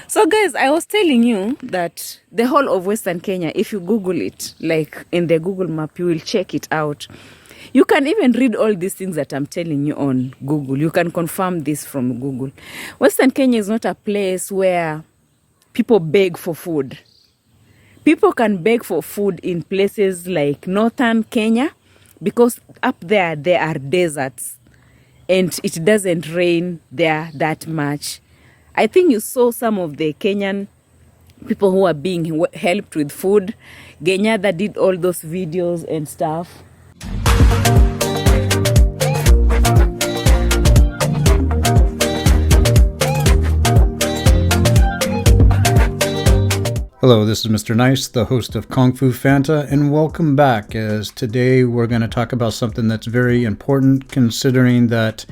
So guys, I was telling you that the whole of Western Kenya, if you Google it, like in the Google map, you will check it out. You can even read all these things that I'm telling you on Google. You can confirm this from Google. Western Kenya is not a place where people beg for food. People can beg for food in places like northern Kenya because up there are deserts and it doesn't rain there that much. I think you saw some of the Kenyan people who are being helped with food. Genyada did all those videos and stuff. Hello, this is Mr. Nice, the host of Kung Fu Fanta, and welcome back, as today we're going to talk about something that's very important considering that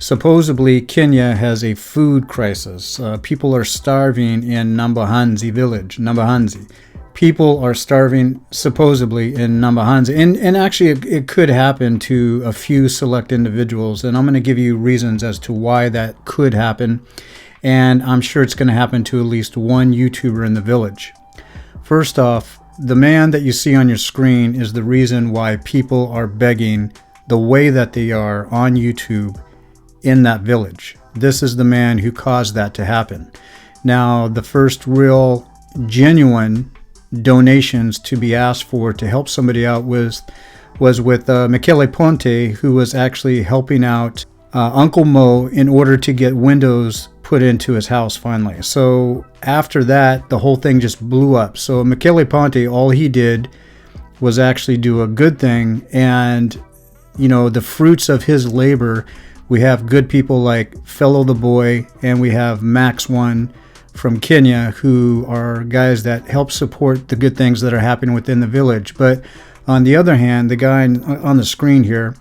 supposedly Kenya has a food crisis. People are starving in Nambahanzi village, Nambahanzi. People are starving supposedly in Nambahanzi, and actually it could happen to a few select individuals, and I'm going to give you reasons as to why that could happen. And I'm sure it's going to happen to at least one YouTuber in the village. First off, the man that you see on your screen is the reason why people are begging the way that they are on YouTube in that village. This is the man who caused that to happen. Now, the first real genuine donations to be asked for to help somebody out was with Michele Ponte, who was actually helping out Uncle Mo in order to get windows put into his house finally. So after that, the whole thing just blew up. So Michele Ponte, all he did was actually do a good thing, and the fruits of his labor, we have good people like Fellow the Boy, and we have Max One from Kenya, who are guys that help support the good things that are happening within the village. But on the other hand, the guy on the screen here,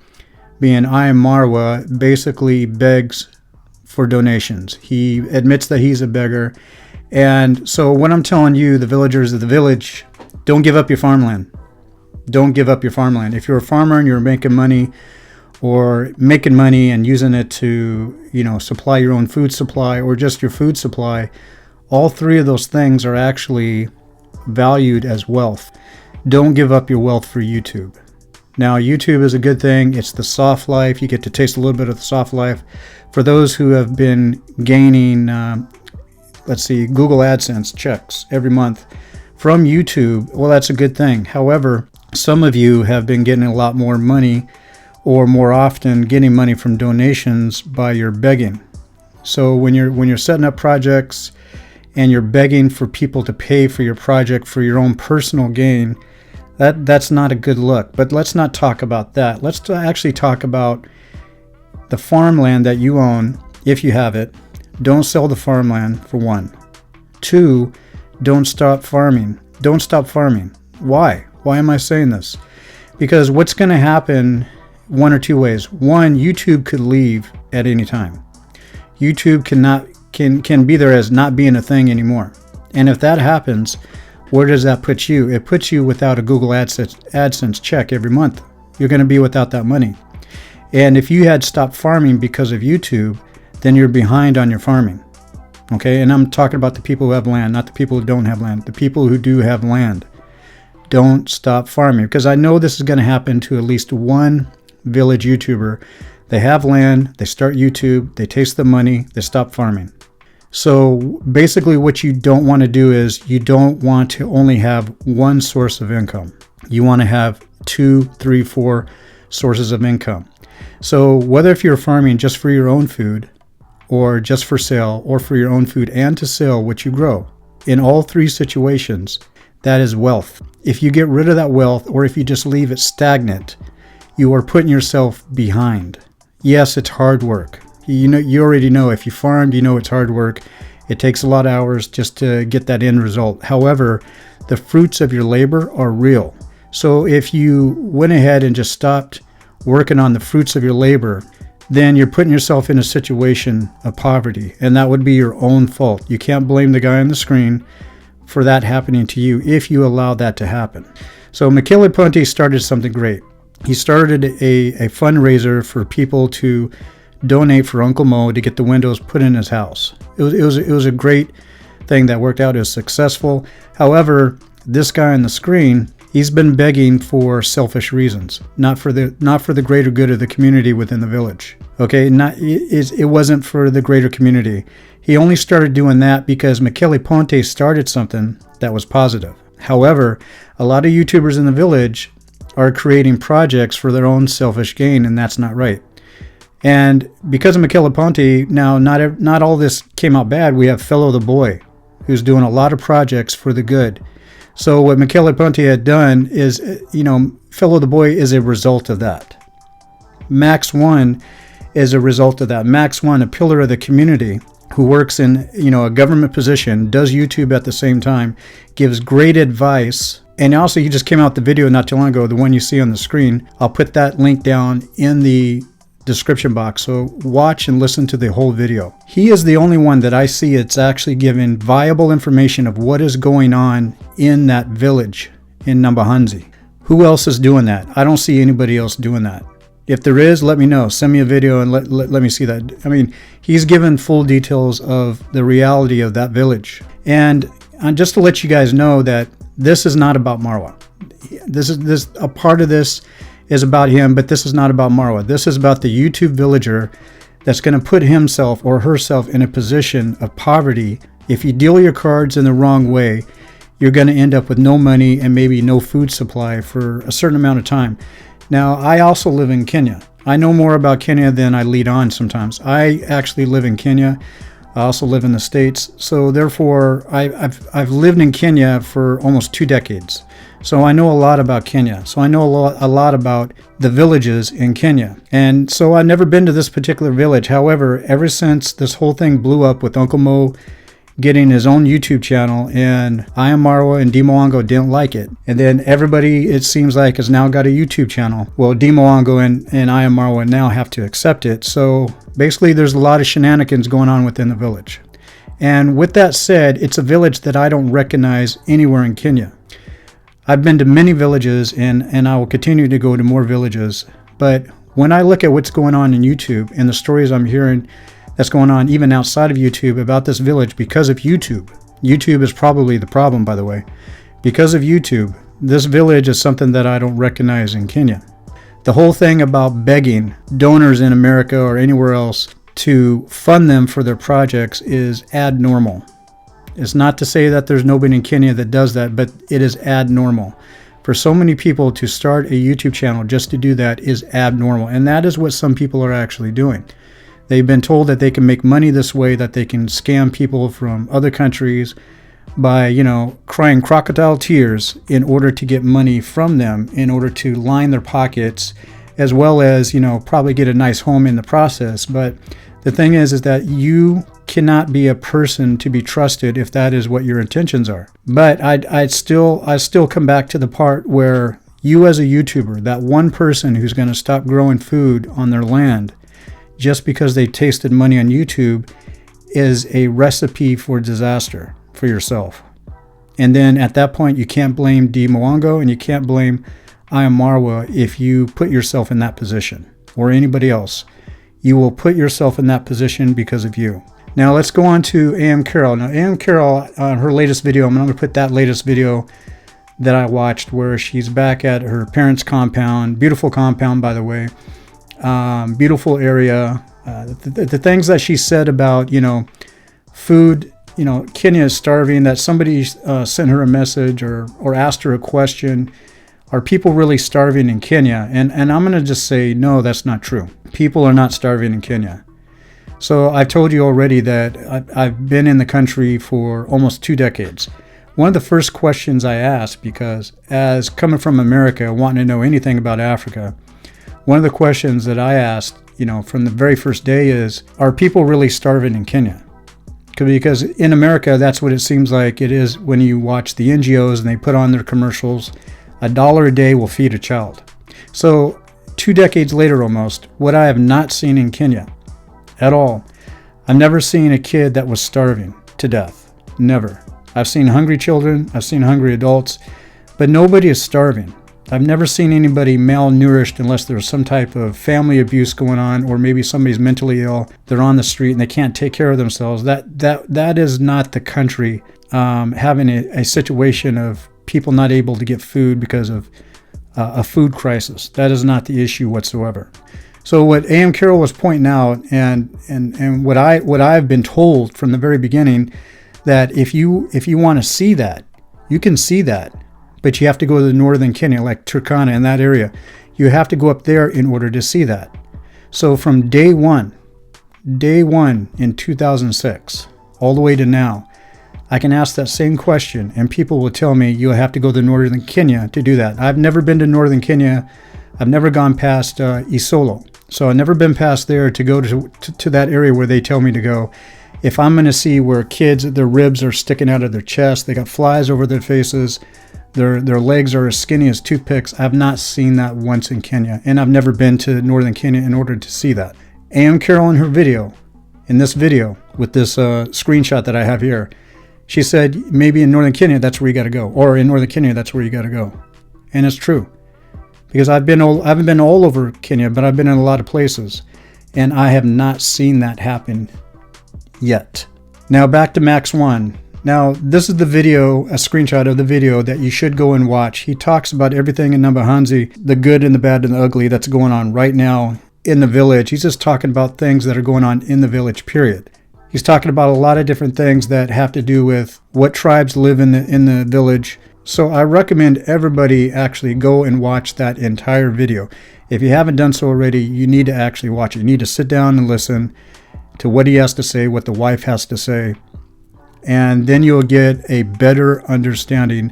being I Am Marwa, basically begs for donations. He admits that he's a beggar. And so what I'm telling you, the villagers of the village, don't give up your farmland. Don't give up your farmland. If you're a farmer and you're making money and using it to, supply your own food supply or just your food supply, all three of those things are actually valued as wealth. Don't give up your wealth for YouTube. Now, YouTube is a good thing. It's the soft life. You get to taste a little bit of the soft life. For those who have been gaining, Google AdSense checks every month from YouTube, well, that's a good thing. However, some of you have been getting a lot more money, or more often getting money from donations by your begging. So when you're setting up projects and you're begging for people to pay for your project for your own personal gain, that's not a good look. But let's not talk about that. Let's actually talk about the farmland that you own, if you have it. Don't sell the farmland, for one. Two, don't stop farming. Don't stop farming. Why? Why am I saying this? Because what's going to happen one or two ways. One, YouTube could leave at any time. YouTube can be there as not being a thing anymore. And if that happens, where does that put you? It puts you without a Google AdSense check every month. You're going to be without that money. And if you had stopped farming because of YouTube, then you're behind on your farming. Okay? And I'm talking about the people who have land, not the people who don't have land. The people who do have land. Don't stop farming. Because I know this is going to happen to at least one village YouTuber. They have land, they start YouTube, they taste the money, they stop farming. So basically what you don't want to do is you don't want to only have one source of income. You want to have 2, 3, 4 sources of income. So whether if you're farming just for your own food or just for sale or for your own food and to sell what you grow, in all three situations, that is wealth. If you get rid of that wealth or if you just leave it stagnant, you are putting yourself behind. Yes, it's hard work. You already know if you farmed, it's hard work. It takes a lot of hours just to get that end result. However, the fruits of your labor are real. So if you went ahead and just stopped working on the fruits of your labor, then you're putting yourself in a situation of poverty, and that would be your own fault. You can't blame the guy on the screen for that happening to you if you allow that to happen. So Michele Ponte started something great. He started a fundraiser for people to donate for Uncle Mo to get the windows put in his house. It was a great thing that worked out is successful. However, this guy on the screen, he's been begging for selfish reasons, not for the greater good of the community within the village. Okay, it wasn't for the greater community. He only started doing that because Michele Ponte started something that was positive. However, a lot of YouTubers in the village are creating projects for their own selfish gain, and that's not right. And because of Michele Ponte, now not all this came out bad. We have Fellow the Boy, who's doing a lot of projects for the good. So what Michele Ponte had done is, Fellow the Boy is a result of that. Max One is a result of that. Max One, a pillar of the community, who works in, a government position, does YouTube at the same time, gives great advice. And also, he just came out the video not too long ago, the one you see on the screen. I'll put that link down in the description box, so watch and listen to the whole video. He is the only one that I see it's actually giving viable information of what is going on in that village in Nambahanzi. Who else is doing that? I don't see anybody else doing that. If there is, let me know. Send me a video and let me see that. I mean, he's given full details of the reality of that village. And just to let you guys know that this is not about Marwa. A part of this is about him, but this is not about Marwa. This is about the YouTube villager that's going to put himself or herself in a position of poverty. If you deal your cards in the wrong way, you're going to end up with no money and maybe no food supply for a certain amount of time. Now, I also live in Kenya. I know more about Kenya than I lead on sometimes. I actually live in Kenya. I also live in the States. So therefore, I've lived in Kenya for almost 2 decades. So I know a lot about Kenya. So I know a lot about the villages in Kenya. And so I've never been to this particular village. However, ever since this whole thing blew up with Uncle Mo getting his own YouTube channel, and I Am Marwa and Dimoango didn't like it. And then everybody, it seems like, has now got a YouTube channel. Well, Dimoango and I Am Marwa now have to accept it. So basically, there's a lot of shenanigans going on within the village. And with that said, it's a village that I don't recognize anywhere in Kenya. I've been to many villages, and I will continue to go to more villages. But when I look at what's going on in YouTube and the stories I'm hearing that's going on even outside of YouTube about this village because of YouTube. YouTube is probably the problem, by the way. Because of YouTube, this village is something that I don't recognize in Kenya. The whole thing about begging donors in America or anywhere else to fund them for their projects is abnormal. It's not to say that there's nobody in Kenya that does that, but it is abnormal. For so many people to start a YouTube channel just to do that is abnormal. And that is what some people are actually doing. They've been told that they can make money this way, that they can scam people from other countries by, crying crocodile tears in order to get money from them, in order to line their pockets, as well as, probably get a nice home in the process. But the thing is that you cannot be a person to be trusted if that is what your intentions are. But I still come back to the part where you as a YouTuber, that one person who's going to stop growing food on their land just because they tasted money on YouTube is a recipe for disaster for yourself. And then at that point, you can't blame D. Moango and you can't blame I Am Marwa if you put yourself in that position, or anybody else. You will put yourself in that position because of you. Now let's go on to A.M. Carroll. Now A.M. Carroll, her latest video, I'm going to put that latest video that I watched where she's back at her parents' compound. Beautiful compound, by the way. Beautiful area. The things that she said about, food, Kenya is starving, that somebody sent her a message or asked her a question. Are people really starving in Kenya? And I'm going to just say, no, that's not true. People are not starving in Kenya. So I've told you already that I've been in the country for almost 2 decades. One of the first questions I asked, because as coming from America, wanting to know anything about Africa, one of the questions that I asked, from the very first day is, are people really starving in Kenya? Because in America, that's what it seems like it is when you watch the NGOs and they put on their commercials. $1 a day will feed a child. So 2 decades later almost, what I have not seen in Kenya at all, I've never seen a kid that was starving to death. Never. I've seen hungry children, I've seen hungry adults, but nobody is starving. I've never seen anybody malnourished unless there's some type of family abuse going on, or maybe somebody's mentally ill. They're on the street and they can't take care of themselves. That is not the country having a situation of people not able to get food because of a food crisis. That is not the issue whatsoever. So what A.M. Carroll was pointing out, and what I've been told from the very beginning, that if you want to see that, you can see that. But you have to go to the northern Kenya, like Turkana in that area. You have to go up there in order to see that. So from day one in 2006, all the way to now, I can ask that same question and people will tell me you'll have to go to northern Kenya to do that. I've never been to northern Kenya. I've never gone past Isolo. So I've never been past there to go to that area where they tell me to go. If I'm going to see where kids, their ribs are sticking out of their chest, they got flies over their faces, their legs are as skinny as toothpicks, I've not seen that once in Kenya. And I've never been to northern Kenya in order to see that. A.M. Carroll in her video, in this video, with this screenshot that I have here, she said maybe in northern Kenya, that's where you got to go. Or in northern Kenya, that's where you got to go. And it's true. Because I haven't been all over Kenya, but I've been in a lot of places. And I have not seen that happen yet. Now back to Max 1. Now this is the video, a screenshot of the video that you should go and watch. He talks about everything in Nambahanzi, the good and the bad and the ugly that's going on right now in the village. He's just talking about things that are going on in the village, period. He's talking about a lot of different things that have to do with what tribes live in the village. So I recommend everybody actually go and watch that entire video. If you haven't done so already, you need to actually watch it. You need to sit down and listen to what he has to say, what the wife has to say, and then you'll get a better understanding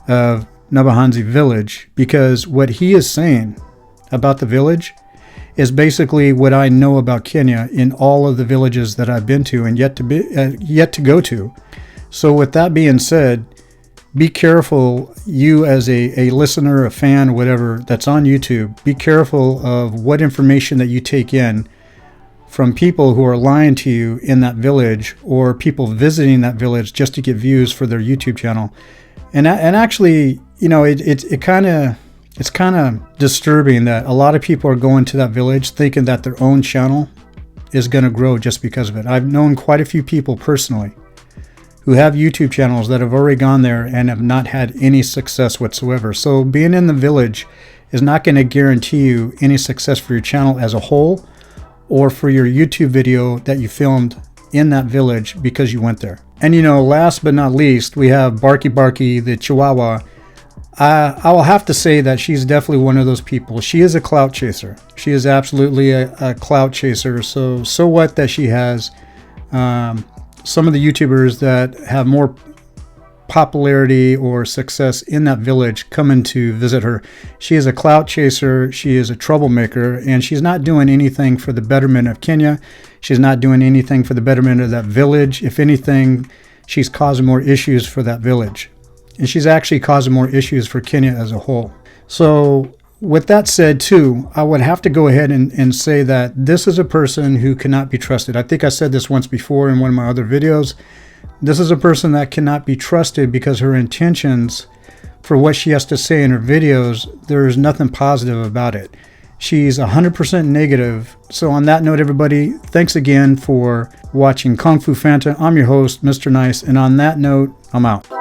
of Nabahanzi village, because what he is saying about the village is basically what I know about Kenya in all of the villages that I've been to and yet to go to. So with that being said, be careful, you as a listener, a fan, whatever, that's on YouTube, be careful of what information that you take in from people who are lying to you in that village, or people visiting that village just to get views for their YouTube channel. And actually, you know, it's kind of disturbing that a lot of people are going to that village thinking that their own channel is going to grow just because of it. I've known quite a few people personally who have YouTube channels that have already gone there and have not had any success whatsoever. So being in the village is not going to guarantee you any success for your channel as a whole, or for your YouTube video that you filmed in that village because you went there. And you know, last but not least, we have Barky Barky, the Chihuahua. I will have to say that she's definitely one of those people. She is a clout chaser. She is absolutely a clout chaser. So what that she has some of the YouTubers that have more popularity or success in that village coming to visit her. She is a clout chaser, she is a troublemaker, and she's not doing anything for the betterment of Kenya. She's not doing anything for the betterment of that village. If anything, she's causing more issues for that village. And she's actually causing more issues for Kenya as a whole. So with that said too, I would have to go ahead and say that this is a person who cannot be trusted. I think I said this once before in one of my other videos. This is a person that cannot be trusted because her intentions for what she has to say in her videos, there is nothing positive about it. She's 100% negative. So on that note, everybody, thanks again for watching Kung Fu Fanta. I'm your host, Mr. Nice. And on that note, I'm out.